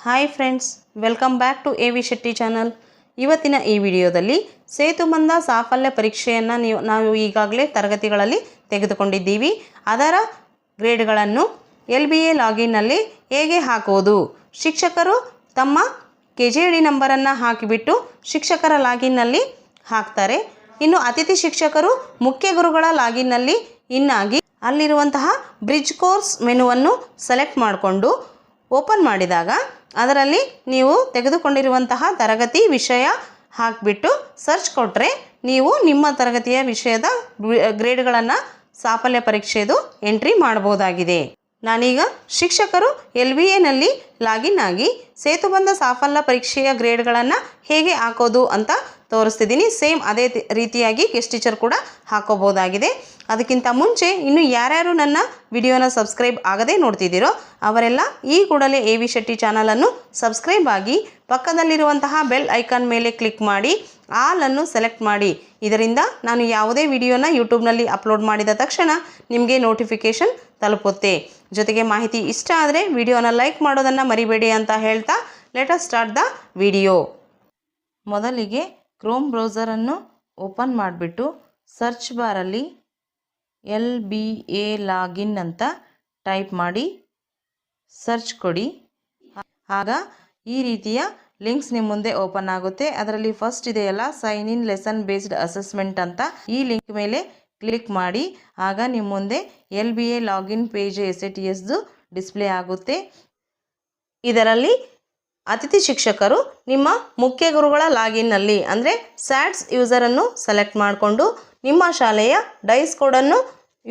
Hi friends, welcome back to A V Shetty channel. ಇವತ್ತಿನ ಈ ವಿಡಿಯೋದಲ್ಲಿ ಸೇತುಬಂಧ ಸಾಫಲ್ಯ ಪರೀಕ್ಷೆಯನ್ನು ನಾವು ಈಗಾಗಲೇ ತರಗತಿಗಳಲ್ಲಿ ತೆಗೆದುಕೊಂಡಿದ್ದೀವಿ. ಅದರ ಗ್ರೇಡ್ಗಳನ್ನು LBA ಲಾಗಿನ್ನಲ್ಲಿ ಹೇಗೆ ಹಾಕುವುದು, ಶಿಕ್ಷಕರು ತಮ್ಮ KJD ನಂಬರನ್ನು ಹಾಕಿಬಿಟ್ಟು ಶಿಕ್ಷಕರ ಲಾಗಿನ್ನಲ್ಲಿ ಹಾಕ್ತಾರೆ. ಇನ್ನು ಅತಿಥಿ ಶಿಕ್ಷಕರು ಮುಖ್ಯ ಗುರುಗಳ ಲಾಗಿನ್ನಲ್ಲಿ ಇನ್ನಾಗಿ ಅಲ್ಲಿರುವಂತಹ ಬ್ರಿಡ್ಜ್ ಕೋರ್ಸ್ ಮೆನುವನ್ನು ಸೆಲೆಕ್ಟ್ ಮಾಡಿಕೊಂಡು ಓಪನ್ ಮಾಡಿದಾಗ ಅದರಲ್ಲಿ ನೀವು ತೆಗೆದುಕೊಂಡಿರುವಂತಹ ತರಗತಿ ವಿಷಯ ಹಾಕಿಬಿಟ್ಟು ಸರ್ಚ್ ಕೊಟ್ಟರೆ ನೀವು ನಿಮ್ಮ ತರಗತಿಯ ವಿಷಯದ ಗ್ರೇಡ್ಗಳನ್ನು ಸಾಫಲ್ಯ ಪರೀಕ್ಷೆದು ಎಂಟ್ರಿ ಮಾಡಬಹುದಾಗಿದೆ. ನಾನೀಗ ಶಿಕ್ಷಕರು LBAನಲ್ಲಿ ಲಾಗಿನ್ ಆಗಿ ಸೇತುಬಂಧ ಸಾಫಲ್ಯ ಪರೀಕ್ಷೆಯ ಗ್ರೇಡ್ಗಳನ್ನು ಹೇಗೆ ಹಾಕೋದು ಅಂತ ತೋರಿಸ್ತಿದ್ದೀನಿ. ಸೇಮ್ ಅದೇ ರೀತಿಯಾಗಿ ಗೆಸ್ಟ್ ಟೀಚರ್ ಕೂಡ ಹಾಕೋಬೋದಾಗಿದೆ. ಅದಕ್ಕಿಂತ ಮುಂಚೆ ಇನ್ನು ಯಾರ್ಯಾರು ನನ್ನ ವಿಡಿಯೋನ ಸಬ್ಸ್ಕ್ರೈಬ್ ಆಗದೆ ನೋಡ್ತಿದ್ದೀರೋ ಅವರೆಲ್ಲ ಈ ಕೂಡಲೇ ಎ ವಿ ಶೆಟ್ಟಿ ಚಾನಲನ್ನು ಸಬ್ಸ್ಕ್ರೈಬ್ ಆಗಿ ಪಕ್ಕದಲ್ಲಿರುವಂತಹ ಬೆಲ್ ಐಕಾನ್ ಮೇಲೆ ಕ್ಲಿಕ್ ಮಾಡಿ ಆಲನ್ನು ಸೆಲೆಕ್ಟ್ ಮಾಡಿ. ಇದರಿಂದ ನಾನು ಯಾವುದೇ ವಿಡಿಯೋನ ಯೂಟ್ಯೂಬ್ನಲ್ಲಿ ಅಪ್ಲೋಡ್ ಮಾಡಿದ ತಕ್ಷಣ ನಿಮಗೆ ನೋಟಿಫಿಕೇಷನ್ ತಲುಪುತ್ತೆ. ಜೊತೆಗೆ ಮಾಹಿತಿ ಇಷ್ಟ ಆದರೆ ವಿಡಿಯೋನ ಲೈಕ್ ಮಾಡೋದನ್ನು ಮರಿಬೇಡಿ ಅಂತ ಹೇಳ್ತಾ let us start the video. ಮೊದಲಿಗೆ ಕ್ರೋಮ್ ಬ್ರೌಸರನ್ನು ಓಪನ್ ಮಾಡಿಬಿಟ್ಟು ಸರ್ಚ್ ಬಾರಲ್ಲಿ LBA ಲಾಗಿನ್ ಅಂತ ಟೈಪ್ ಮಾಡಿ ಸರ್ಚ್ ಕೊಡಿ. ಆಗ ಈ ರೀತಿಯ ಲಿಂಕ್ಸ್ ನಿಮ್ಮ ಮುಂದೆ ಓಪನ್ ಆಗುತ್ತೆ. ಅದರಲ್ಲಿ ಫಸ್ಟ್ ಇದೆಯಲ್ಲ sign in lesson based assessment ಅಂತ, ಈ ಲಿಂಕ್ ಮೇಲೆ ಕ್ಲಿಕ್ ಮಾಡಿ. ಆಗ ನಿಮ್ಮ ಮುಂದೆ LBA ಲಾಗಿನ್ ಪೇಜ್ SATSದು ಡಿಸ್ಪ್ಲೇ ಆಗುತ್ತೆ. ಇದರಲ್ಲಿ ಅತಿಥಿ ಶಿಕ್ಷಕರು ನಿಮ್ಮ ಮುಖ್ಯ ಗುರುಗಳ ಲಾಗಿನ್ನಲ್ಲಿ ಅಂದರೆ ಸ್ಯಾಟ್ಸ್ ಯೂಸರನ್ನು ಸೆಲೆಕ್ಟ್ ಮಾಡಿಕೊಂಡು ನಿಮ್ಮ ಶಾಲೆಯ ಡೈಸ್ ಕೋಡನ್ನು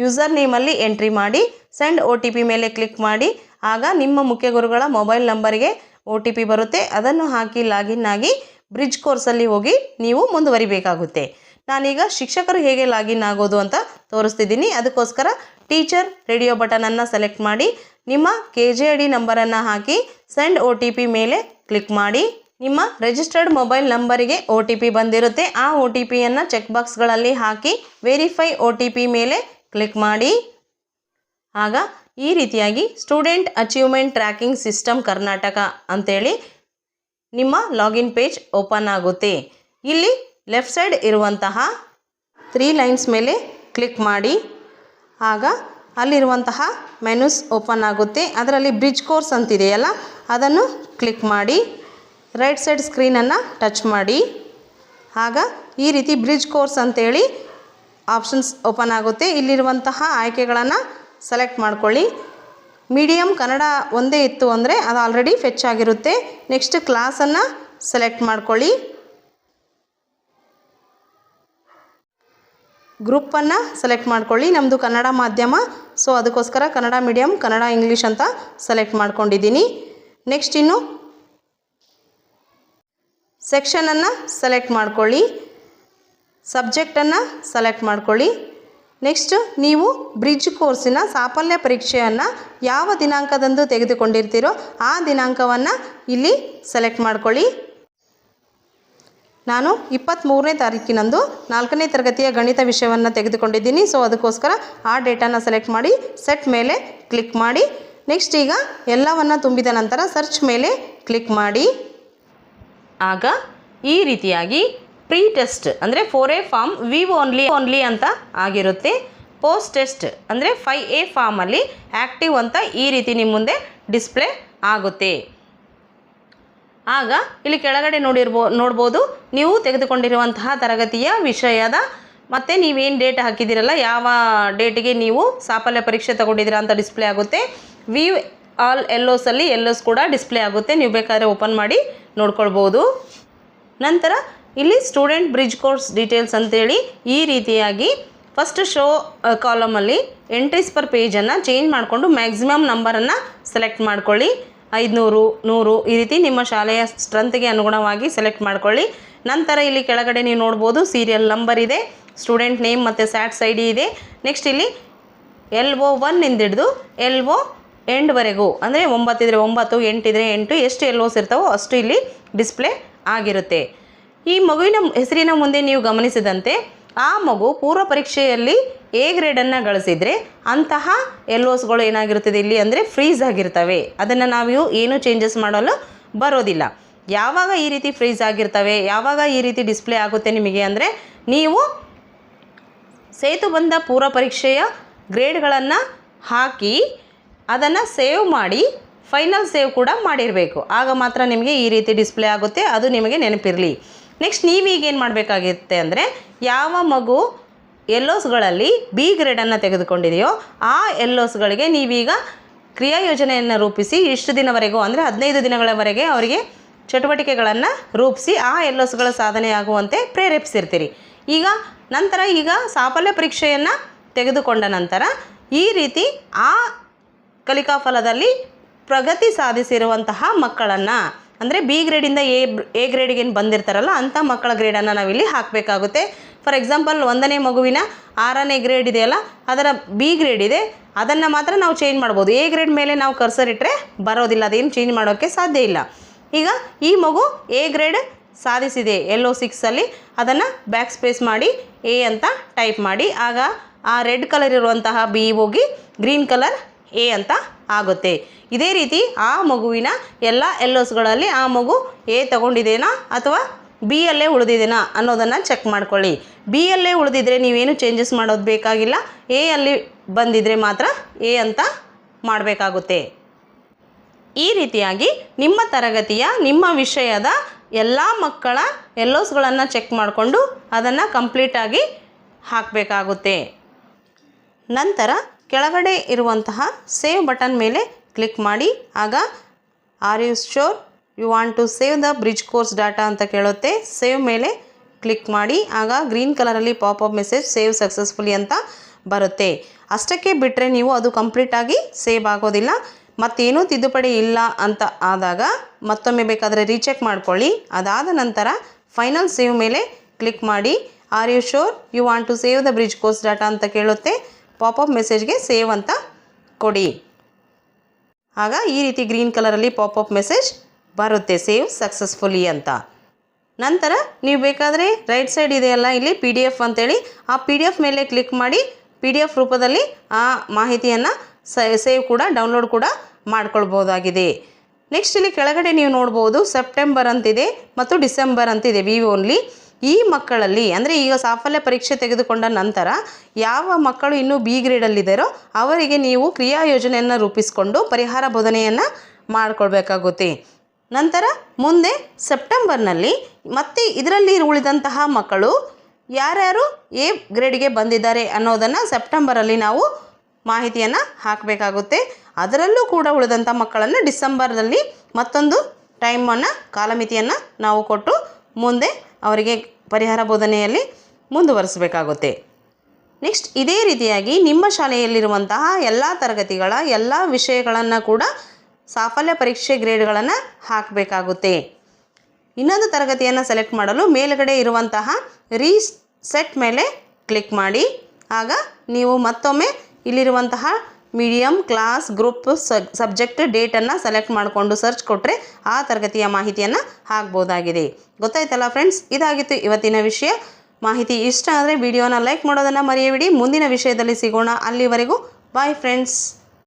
ಯೂಸರ್ ನೇಮಲ್ಲಿ ಎಂಟ್ರಿ ಮಾಡಿ ಸೆಂಡ್ OTP ಮೇಲೆ ಕ್ಲಿಕ್ ಮಾಡಿ. ಆಗ ನಿಮ್ಮ ಮುಖ್ಯ ಗುರುಗಳ ಮೊಬೈಲ್ ನಂಬರಿಗೆ OTP ಬರುತ್ತೆ. ಅದನ್ನು ಹಾಕಿ ಲಾಗಿನ್ ಆಗಿ ಬ್ರಿಡ್ಜ್ ಕೋರ್ಸಲ್ಲಿ ಹೋಗಿ ನೀವು ಮುಂದುವರಿಬೇಕಾಗುತ್ತೆ. ನಾನೀಗ ಶಿಕ್ಷಕರು ಹೇಗೆ ಲಾಗಿನ್ ಆಗೋದು ಅಂತ ತೋರಿಸ್ತಿದ್ದೀನಿ. ಅದಕ್ಕೋಸ್ಕರ ಟೀಚರ್ ರೇಡಿಯೋ ಬಟನನ್ನು ಸೆಲೆಕ್ಟ್ ಮಾಡಿ ನಿಮ್ಮ KJD ನಂಬರನ್ನು ಹಾಕಿ ಸೆಂಡ್ OTP ಮೇಲೆ ಕ್ಲಿಕ್ ಮಾಡಿ. ನಿಮ್ಮ ರಿಜಿಸ್ಟರ್ಡ್ ಮೊಬೈಲ್ ನಂಬರಿಗೆ OTP ಬಂದಿರುತ್ತೆ. ಆ OTPಯನ್ನು ಚೆಕ್ ಬಾಕ್ಸ್ಗಳಲ್ಲಿ ಹಾಕಿ ವೆರಿಫೈ OTP ಮೇಲೆ ಕ್ಲಿಕ್ ಮಾಡಿ. ಆಗ ಈ ರೀತಿಯಾಗಿ student achievement tracking system Karnataka ಅಂತೇಳಿ ನಿಮ್ಮ ಲಾಗಿನ್ ಪೇಜ್ ಓಪನ್ ಆಗುತ್ತೆ. ಇಲ್ಲಿ ಲೆಫ್ಟ್ ಸೈಡ್ ಇರುವಂತಹ 3 ಲೈನ್ಸ್ ಮೇಲೆ ಕ್ಲಿಕ್ ಮಾಡಿ. ಆಗ ಅಲ್ಲಿರುವಂತಹ ಮೆನುಸ್ ಓಪನ್ ಆಗುತ್ತೆ. ಅದರಲ್ಲಿ ಬ್ರಿಡ್ಜ್ ಕೋರ್ಸ್ ಅಂತಿದೆಯಲ್ಲ ಅದನ್ನು ಕ್ಲಿಕ್ ಮಾಡಿ ರೈಟ್ ಸೈಡ್ ಸ್ಕ್ರೀನನ್ನು ಟಚ್ ಮಾಡಿ. ಆಗ ಈ ರೀತಿ ಬ್ರಿಡ್ಜ್ ಕೋರ್ಸ್ ಅಂತೇಳಿ ಆಪ್ಷನ್ಸ್ ಓಪನ್ ಆಗುತ್ತೆ. ಇಲ್ಲಿರುವಂತಹ ಆಯ್ಕೆಗಳನ್ನು ಸೆಲೆಕ್ಟ್ ಮಾಡ್ಕೊಳ್ಳಿ. ಮೀಡಿಯಮ್ ಕನ್ನಡ ಒಂದೇ ಇತ್ತು ಅಂದರೆ ಅದು ಆಲ್ರೆಡಿ ಫೆಚ್ ಆಗಿರುತ್ತೆ. ನೆಕ್ಸ್ಟ್ ಕ್ಲಾಸನ್ನು ಸೆಲೆಕ್ಟ್ ಮಾಡ್ಕೊಳ್ಳಿ. ಗ್ರೂಪನ್ನು ಸೆಲೆಕ್ಟ್ ಮಾಡ್ಕೊಳ್ಳಿ. ನಮ್ಮದು ಕನ್ನಡ ಮಾಧ್ಯಮ, ಸೊ ಅದಕ್ಕೋಸ್ಕರ ಕನ್ನಡ ಮೀಡಿಯಮ್, ಕನ್ನಡ ಇಂಗ್ಲೀಷ್ ಅಂತ ಸೆಲೆಕ್ಟ್ ಮಾಡ್ಕೊಂಡಿದ್ದೀನಿ. ನೆಕ್ಸ್ಟ್ ಇನ್ನು ಸೆಕ್ಷನನ್ನು ಸೆಲೆಕ್ಟ್ ಮಾಡ್ಕೊಳ್ಳಿ. ಸಬ್ಜೆಕ್ಟನ್ನು ಸೆಲೆಕ್ಟ್ ಮಾಡ್ಕೊಳ್ಳಿ. ನೆಕ್ಸ್ಟ್ ನೀವು ಬ್ರಿಡ್ಜ್ ಕೋರ್ಸಿನ ಸಾಫಲ್ಯ ಪರೀಕ್ಷೆಯನ್ನು ಯಾವ ದಿನಾಂಕದಂದು ತೆಗೆದುಕೊಂಡಿರ್ತೀರೋ ಆ ದಿನಾಂಕವನ್ನು ಇಲ್ಲಿ ಸೆಲೆಕ್ಟ್ ಮಾಡ್ಕೊಳ್ಳಿ. ನಾನು 23ನೇ ತಾರೀಕಿನಂದು 4ನೇ ತರಗತಿಯ ಗಣಿತ ವಿಷಯವನ್ನು ತೆಗೆದುಕೊಂಡಿದ್ದೀನಿ. ಸೊ ಅದಕ್ಕೋಸ್ಕರ ಆ ಡೇಟನ್ನು ಸೆಲೆಕ್ಟ್ ಮಾಡಿ ಸೆಟ್ ಮೇಲೆ ಕ್ಲಿಕ್ ಮಾಡಿ. ನೆಕ್ಸ್ಟ್ ಈಗ ಎಲ್ಲವನ್ನು ತುಂಬಿದ ನಂತರ ಸರ್ಚ್ ಮೇಲೆ ಕ್ಲಿಕ್ ಮಾಡಿ. ಆಗ ಈ ರೀತಿಯಾಗಿ ಪ್ರೀ ಟೆಸ್ಟ್ ಅಂದರೆ 4A ಫಾರ್ಮ್ ವಿವ್ ಓನ್ಲಿ ಅಂತ ಆಗಿರುತ್ತೆ. ಪೋಸ್ಟ್ ಟೆಸ್ಟ್ ಅಂದರೆ 5A ಫಾರ್ಮಲ್ಲಿ ಆ್ಯಕ್ಟಿವ್ ಅಂತ ಈ ರೀತಿ ನಿಮ್ಮ ಮುಂದೆ ಡಿಸ್ಪ್ಲೇ ಆಗುತ್ತೆ. ಆಗ ಇಲ್ಲಿ ಕೆಳಗಡೆ ನೋಡ್ಬೋದು ನೀವು ತೆಗೆದುಕೊಂಡಿರುವಂತಹ ತರಗತಿಯ ವಿಷಯದ ಮತ್ತು ನೀವೇನು ಡೇಟ್ ಹಾಕಿದ್ದೀರಲ್ಲ ಯಾವ ಡೇಟಿಗೆ ನೀವು ಸಾಫಲ್ಯ ಪರೀಕ್ಷೆ ತಗೊಂಡಿದ್ದೀರಾ ಅಂತ ಡಿಸ್ಪ್ಲೇ ಆಗುತ್ತೆ. ವ್ಯೂ ಆಲ್ ಎಲ್ಲೋಸಲ್ಲಿ ಎಲ್ಲೋಸ್ ಕೂಡ ಡಿಸ್ಪ್ಲೇ ಆಗುತ್ತೆ. ನೀವು ಬೇಕಾದರೆ ಓಪನ್ ಮಾಡಿ ನೋಡ್ಕೊಳ್ಬೋದು. ನಂತರ ಇಲ್ಲಿ ಸ್ಟೂಡೆಂಟ್ ಬ್ರಿಡ್ಜ್ ಕೋರ್ಸ್ ಡೀಟೇಲ್ಸ್ ಅಂತೇಳಿ ಈ ರೀತಿಯಾಗಿ ಫಸ್ಟ್ ಶೋ ಕಾಲಮಲ್ಲಿ ಎಂಟ್ರೀಸ್ ಪರ್ ಪೇಜನ್ನು ಚೇಂಜ್ ಮಾಡಿಕೊಂಡು ಮ್ಯಾಕ್ಸಿಮಮ್ ನಂಬರನ್ನು ಸೆಲೆಕ್ಟ್ ಮಾಡ್ಕೊಳ್ಳಿ. 500, 100 ಈ ರೀತಿ ನಿಮ್ಮ ಶಾಲೆಯ ಸ್ಟ್ರೆಂತ್ಗೆ ಅನುಗುಣವಾಗಿ ಸೆಲೆಕ್ಟ್ ಮಾಡ್ಕೊಳ್ಳಿ. ನಂತರ ಇಲ್ಲಿ ಕೆಳಗಡೆ ನೀವು ನೋಡ್ಬೋದು ಸೀರಿಯಲ್ ನಂಬರ್ ಇದೆ, ಸ್ಟೂಡೆಂಟ್ ನೇಮ್ ಮತ್ತು ಸ್ಯಾಟ್ಸ್ ID ಇದೆ. ನೆಕ್ಸ್ಟ್ ಇಲ್ಲಿ LO 1 ಹಿಡಿದು LO ಎಂಡ್ವರೆಗೂ ಅಂದರೆ 9 ಇದ್ದರೆ 9, 8 ಇದ್ದರೆ 8 ಎಷ್ಟು LOs ಇರ್ತಾವೋ ಅಷ್ಟು ಇಲ್ಲಿ ಡಿಸ್ಪ್ಲೇ ಆಗಿರುತ್ತೆ. ಈ ಮಗುವಿನ ಹೆಸರಿನ ಮುಂದೆ ನೀವು ಗಮನಿಸಿದಂತೆ ಆ ಮಗು ಪೂರ್ವ ಪರೀಕ್ಷೆಯಲ್ಲಿ A ಗ್ರೇಡನ್ನು ಗಳಿಸಿದರೆ ಅಂತಹ LOಸ್ಗಳು ಏನಾಗಿರುತ್ತದೆ ಇಲ್ಲಿ ಅಂದರೆ ಫ್ರೀಸ್ ಆಗಿರ್ತವೆ. ಅದನ್ನು ನಾವು ಏನು ಚೇಂಜಸ್ ಮಾಡಲು ಬರೋದಿಲ್ಲ. ಯಾವಾಗ ಈ ರೀತಿ ಫ್ರೀಸ್ ಆಗಿರ್ತವೆ, ಯಾವಾಗ ಈ ರೀತಿ ಡಿಸ್ಪ್ಲೇ ಆಗುತ್ತೆ ನಿಮಗೆ ಅಂದರೆ, ನೀವು ಸೇತುಬಂಧ ಪೂರ್ವ ಪರೀಕ್ಷೆಯ ಗ್ರೇಡ್ಗಳನ್ನು ಹಾಕಿ ಅದನ್ನು ಸೇವ್ ಮಾಡಿ ಫೈನಲ್ ಸೇವ್ ಕೂಡ ಮಾಡಿರಬೇಕು. ಆಗ ಮಾತ್ರ ನಿಮಗೆ ಈ ರೀತಿ ಡಿಸ್ಪ್ಲೇ ಆಗುತ್ತೆ. ಅದು ನಿಮಗೆ ನೆನಪಿರಲಿ. ನೆಕ್ಸ್ಟ್ ನೀವೀಗ ಏನು ಮಾಡಬೇಕಾಗುತ್ತೆ ಅಂದರೆ, ಯಾವ ಮಗು ಎಲ್ಲೋಸ್ಗಳಲ್ಲಿ ಬಿ ಗ್ರೇಡನ್ನು ತೆಗೆದುಕೊಂಡಿದೆಯೋ ಆ ಎಲ್ಲೋಸ್ಗಳಿಗೆ ನೀವೀಗ ಕ್ರಿಯಾ ಯೋಜನೆಯನ್ನು ರೂಪಿಸಿ ಇಷ್ಟು ದಿನವರೆಗೂ ಅಂದರೆ 15 ದಿನಗಳವರೆಗೆ ಅವರಿಗೆ ಚಟುವಟಿಕೆಗಳನ್ನು ರೂಪಿಸಿ ಆ ಎಲ್ಲೋಸ್ಗಳ ಸಾಧನೆ ಆಗುವಂತೆ ಪ್ರೇರೇಪಿಸಿರ್ತೀರಿ. ಈಗ ಸಾಫಲ್ಯ ಪರೀಕ್ಷೆಯನ್ನು ತೆಗೆದುಕೊಂಡ ನಂತರ ಈ ರೀತಿ ಆ ಕಲಿಕಾ ಫಲದಲ್ಲಿ ಪ್ರಗತಿ ಸಾಧಿಸಿರುವಂತಹ ಮಕ್ಕಳನ್ನು ಅಂದರೆ ಬಿ ಗ್ರೇಡಿಂದ ಎ ಗ್ರೇಡಿಗೆ ಏನು ಬಂದಿರ್ತಾರಲ್ಲ ಅಂಥ ಮಕ್ಕಳ ಗ್ರೇಡನ್ನು ನಾವಿಲ್ಲಿ ಹಾಕಬೇಕಾಗುತ್ತೆ. ಫಾರ್ ಎಕ್ಸಾಂಪಲ್ 1ನೇ ಮಗುವಿನ 6ನೇ ಗ್ರೇಡ್ ಇದೆಯಲ್ಲ, ಅದರ ಬಿ ಗ್ರೇಡ್ ಇದೆ, ಅದನ್ನು ಮಾತ್ರ ನಾವು ಚೇಂಜ್ ಮಾಡ್ಬೋದು. ಎ ಗ್ರೇಡ್ ಮೇಲೆ ನಾವು ಕರ್ಸರ್ ಇಟ್ಟರೆ ಬರೋದಿಲ್ಲ, ಅದೇನು ಚೇಂಜ್ ಮಾಡೋಕ್ಕೆ ಸಾಧ್ಯ ಇಲ್ಲ. ಈಗ ಈ ಮಗು ಎ ಗ್ರೇಡ್ ಸಾಧಿಸಿದೆ LO6ಅಲ್ಲಿ, ಅದನ್ನು ಬ್ಯಾಕ್ ಸ್ಪೇಸ್ ಮಾಡಿ ಎ ಅಂತ ಟೈಪ್ ಮಾಡಿ, ಆಗ ಆ ರೆಡ್ ಕಲರ್ ಇರುವಂತಹ ಬಿ ಹೋಗಿ ಗ್ರೀನ್ ಕಲರ್ ಎ ಅಂತ ಆಗುತ್ತೆ. ಇದೇ ರೀತಿ ಆ ಮಗುವಿನ ಎಲ್ಲ ಎಲ್ಲೋಸ್ಗಳಲ್ಲಿ ಆ ಮಗು ಎ ತಗೊಂಡಿದ್ದೇನಾ ಅಥವಾ ಬಿ ಯಲ್ಲೇ ಉಳಿದಿದ್ದೇನಾ ಅನ್ನೋದನ್ನು ಚೆಕ್ ಮಾಡ್ಕೊಳ್ಳಿ. ಬಿ ಯಲ್ಲೇ ಉಳಿದಿದ್ರೆ ನೀವೇನು ಚೇಂಜಸ್ ಮಾಡೋದು ಬೇಕಾಗಿಲ್ಲ. ಎ ಅಲ್ಲಿ ಬಂದಿದ್ರೆ ಮಾತ್ರ ಎ ಅಂತ ಮಾಡಬೇಕಾಗುತ್ತೆ. ಈ ರೀತಿಯಾಗಿ ನಿಮ್ಮ ತರಗತಿಯ ನಿಮ್ಮ ವಿಷಯದ ಎಲ್ಲ ಮಕ್ಕಳ ಎಲ್ಲೋಸ್ಗಳನ್ನು ಚೆಕ್ ಮಾಡಿಕೊಂಡು ಅದನ್ನು ಕಂಪ್ಲೀಟಾಗಿ ಹಾಕಬೇಕಾಗುತ್ತೆ. ನಂತರ ಕೆಳಗಡೆ ಇರುವಂತಹ ಸೇವ್ ಬಟನ್ ಮೇಲೆ ಕ್ಲಿಕ್ ಮಾಡಿ. ಆಗ are you sure you want to save the bridge course data ಅಂತ ಕೇಳುತ್ತೆ. ಸೇವ್ ಮೇಲೆ ಕ್ಲಿಕ್ ಮಾಡಿ. ಆಗ ಗ್ರೀನ್ ಕಲರಲ್ಲಿ ಪಾಪಪ್ ಮೆಸೇಜ್ ಸೇವ್ ಸಕ್ಸಸ್ಫುಲಿ ಅಂತ ಬರುತ್ತೆ. ಅಷ್ಟಕ್ಕೆ ಬಿಟ್ಟರೆ ನೀವು ಅದು ಕಂಪ್ಲೀಟಾಗಿ ಸೇವ್ ಆಗೋದಿಲ್ಲ. ಮತ್ತೇನೂ ತಿದ್ದುಪಡಿ ಇಲ್ಲ ಅಂತ ಆದಾಗ ಮತ್ತೊಮ್ಮೆ ಬೇಕಾದರೆ ರೀಚೆಕ್ ಮಾಡ್ಕೊಳ್ಳಿ. ಅದಾದ ನಂತರ ಫೈನಲ್ ಸೇವ್ ಮೇಲೆ ಕ್ಲಿಕ್ ಮಾಡಿ. Are you sure you want to save the bridge course data ಅಂತ ಕೇಳುತ್ತೆ. ಪಾಪಪ್ ಮೆಸೇಜ್ಗೆ ಸೇವ್ ಅಂತ ಕೊಡಿ. ಆಗ ಈ ರೀತಿ ಗ್ರೀನ್ ಕಲರಲ್ಲಿ ಪಾಪಪ್ ಮೆಸೇಜ್ ಬರುತ್ತೆ, ಸೇವ್ ಸಕ್ಸಸ್ಫುಲಿ ಅಂತ. ನಂತರ ನೀವು ಬೇಕಾದರೆ ರೈಟ್ ಸೈಡ್ ಇದೆಯಲ್ಲ ಇಲ್ಲಿ PDF ಅಂತೇಳಿ, ಆ PDF ಮೇಲೆ ಕ್ಲಿಕ್ ಮಾಡಿ PDF ರೂಪದಲ್ಲಿ ಆ ಮಾಹಿತಿಯನ್ನು ಸೇವ್ ಕೂಡ ಡೌನ್ಲೋಡ್ ಕೂಡ ಮಾಡ್ಕೊಳ್ಬೋದಾಗಿದೆ. ನೆಕ್ಸ್ಟ್ ಇಲ್ಲಿ ಕೆಳಗಡೆ ನೀವು ನೋಡ್ಬೋದು ಸೆಪ್ಟೆಂಬರ್ ಅಂತಿದೆ ಮತ್ತು ಡಿಸೆಂಬರ್ ಅಂತಿದೆ ವಿ ಓನ್ಲಿ. ಈ ಮಕ್ಕಳಲ್ಲಿ ಅಂದರೆ ಈಗ ಸಾಫಲ್ಯ ಪರೀಕ್ಷೆ ತೆಗೆದುಕೊಂಡ ನಂತರ ಯಾವ ಮಕ್ಕಳು ಇನ್ನೂ ಬಿ ಗ್ರೇಡಲ್ಲಿದ್ದಾರೋ ಅವರಿಗೆ ನೀವು ಕ್ರಿಯಾ ಯೋಜನೆಯನ್ನು ರೂಪಿಸಿಕೊಂಡು ಪರಿಹಾರ ಬೋಧನೆಯನ್ನು ಮಾಡಿಕೊಳ್ಬೇಕಾಗುತ್ತೆ. ನಂತರ ಮುಂದೆ ಸೆಪ್ಟೆಂಬರ್ನಲ್ಲಿ ಮತ್ತೆ ಇದರಲ್ಲಿ ಉಳಿದಂತಹ ಮಕ್ಕಳು ಯಾರ್ಯಾರು ಎ ಗ್ರೇಡ್ಗೆ ಬಂದಿದ್ದಾರೆ ಅನ್ನೋದನ್ನು ಸೆಪ್ಟೆಂಬರಲ್ಲಿ ನಾವು ಮಾಹಿತಿಯನ್ನು ಹಾಕಬೇಕಾಗುತ್ತೆ. ಅದರಲ್ಲೂ ಕೂಡ ಉಳಿದಂಥ ಮಕ್ಕಳನ್ನು ಡಿಸೆಂಬರ್ನಲ್ಲಿ ಮತ್ತೊಂದು ಟೈಮನ್ನು ಕಾಲಮಿತಿಯನ್ನು ನಾವು ಕೊಟ್ಟು ಮುಂದೆ ಅವರಿಗೆ ಪರಿಹಾರ ಬೋಧನೆಯಲ್ಲಿ ಮುಂದುವರಿಸಬೇಕಾಗುತ್ತೆ. ನೆಕ್ಸ್ಟ್ ಇದೇ ರೀತಿಯಾಗಿ ನಿಮ್ಮ ಶಾಲೆಯಲ್ಲಿರುವಂತಹ ಎಲ್ಲ ತರಗತಿಗಳ ಎಲ್ಲ ವಿಷಯಗಳನ್ನು ಕೂಡ ಸಾಫಲ್ಯ ಪರೀಕ್ಷೆ ಗ್ರೇಡ್ಗಳನ್ನು ಹಾಕಬೇಕಾಗುತ್ತೆ. ಇನ್ನೊಂದು ತರಗತಿಯನ್ನು ಸೆಲೆಕ್ಟ್ ಮಾಡಲು ಮೇಲ್ಗಡೆ ಇರುವಂತಹ ರೀಸೆಟ್ ಮೇಲೆ ಕ್ಲಿಕ್ ಮಾಡಿ. ಆಗ ನೀವು ಮತ್ತೊಮ್ಮೆ ಇಲ್ಲಿರುವಂತಹ ಮೀಡಿಯಮ್, ಕ್ಲಾಸ್, ಗ್ರೂಪ್, ಸಬ್ಜೆಕ್ಟ್, ಡೇಟನ್ನು ಸೆಲೆಕ್ಟ್ ಮಾಡಿಕೊಂಡು ಸರ್ಚ್ ಕೊಟ್ಟರೆ ಆ ತರಗತಿಯ ಮಾಹಿತಿಯನ್ನು ಹಾಕ್ಬೋದಾಗಿದೆ. ಗೊತ್ತಾಯ್ತಲ್ಲ ಫ್ರೆಂಡ್ಸ್, ಇದಾಗಿತ್ತು ಇವತ್ತಿನ ವಿಷಯ. ಮಾಹಿತಿ ಇಷ್ಟ ಆದರೆ ವಿಡಿಯೋನ ಲೈಕ್ ಮಾಡೋದನ್ನು ಮರೆಯಬೇಡಿ. ಮುಂದಿನ ವಿಷಯದಲ್ಲಿ ಸಿಗೋಣ. ಅಲ್ಲಿವರೆಗೂ ಬಾಯ್ ಫ್ರೆಂಡ್ಸ್.